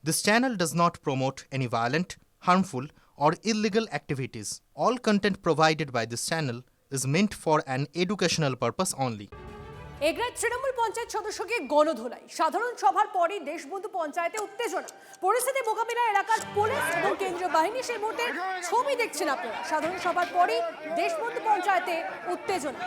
This channel does not promote any violent, harmful, or illegal activities. All content provided by this channel is meant for an educational purpose only. এগরায় Trinamool panchayat সদস্যকে গণধোলাই। সাধারণ সভার পরই দেশবন্ধু পঞ্চায়েতে উত্তেজনা। পরিস্থিতি মোকাবিলায় এলাকার পুলিশ এবং কেন্দ্রীয় বাহিনী সেই মুহূর্তে ছবি দেখছেন আপনারা। সাধারণ সভার পরই দেশবন্ধু পঞ্চায়েতে উত্তেজনা।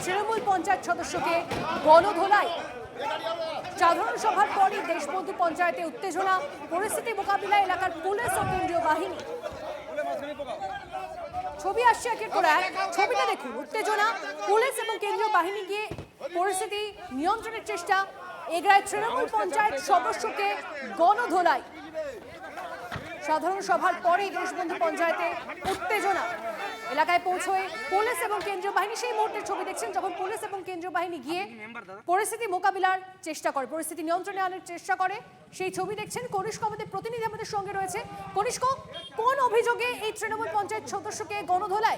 তৃণমূল পঞ্চায়েত সদস্যকে গণধোলাই। সাধারণ সভার পরই দেশবন্ধু পঞ্চায়েতে উত্তেজনা। পরিস্থিতি মোকাবিলায় এলাকার পুলিশ ও কেন্দ্রীয় বাহিনী। ছবি আসছে একের পর এক। ছবিটা দেখুন, উত্তেজনা, পুলিশ এবং কেন্দ্রীয় বাহিনী গিয়ে পরিস্থিতি নিয়ন্ত্রণের চেষ্টা। এগরায় তৃণমূল পঞ্চায়েত সদস্যকে গণধোলাই। সাধারণ সভার পরেই দেশবন্ধু পঞ্চায়েতে উত্তেজনা। এলাকায় পৌঁছয় পুলিশ এবং কেন্দ্রীয় বাহিনী। সেই মুহূর্তের ছবি দেখছেন যখন পুলিশ এবং কেন্দ্রীয় বাহিনী গিয়ে পরিস্থিতি মোকাবিলার চেষ্টা করে, পরিস্থিতি নিয়ন্ত্রণে আনার চেষ্টা করে। সেই ছবি দেখছেন। কনিষ্ক আমাদের প্রতিনিধি আমাদের সঙ্গে রয়েছে। কনিষ্ক, কোন অভিযোগে এই তৃণমূল পঞ্চায়েত সদস্যকে গণধোলাই?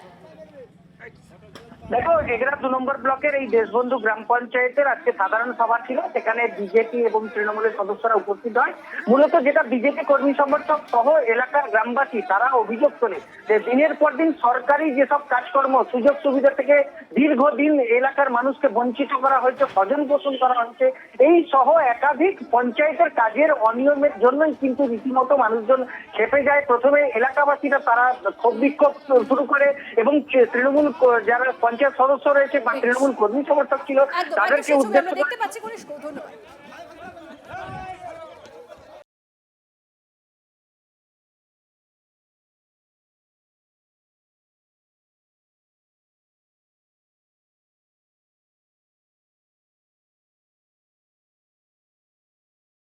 দেখো, এগরা 2 নম্বর ব্লকের এই দেশবন্ধু গ্রাম পঞ্চায়েতের আজকে সাধারণ সভা ছিল। সেখানে বিজেপি এবং তৃণমূলের সদস্যরা উপস্থিত হয়। মূলত যেটা বিজেপি কর্মী সমর্থক সহ এলাকার গ্রামবাসী তারা অভিযোগ তোলে যে দিনের পর দিন সরকারি যেসব কাজকর্ম, সুযোগ সুবিধা থেকে দীর্ঘদিন এলাকার মানুষকে বঞ্চিত করা হয়েছে, স্বজন পোষণ করা হয়েছে। এই সহ একাধিক পঞ্চায়েতের কাজের অনিয়মের জন্যই কিন্তু রীতিমতো মানুষজন খেপে যায়। প্রথমে এলাকাবাসীরা তারা ক্ষোভ বিক্ষোভ শুরু করে এবং তৃণমূল যারা পঞ্চায়েত সদস্য রয়েছে বা তৃণমূল কর্মী সমর্থক ছিল তাদেরকে উদ্দেশ্য দেখতে পাচ্ছি। কনিষ্ক, ধন্যবাদ।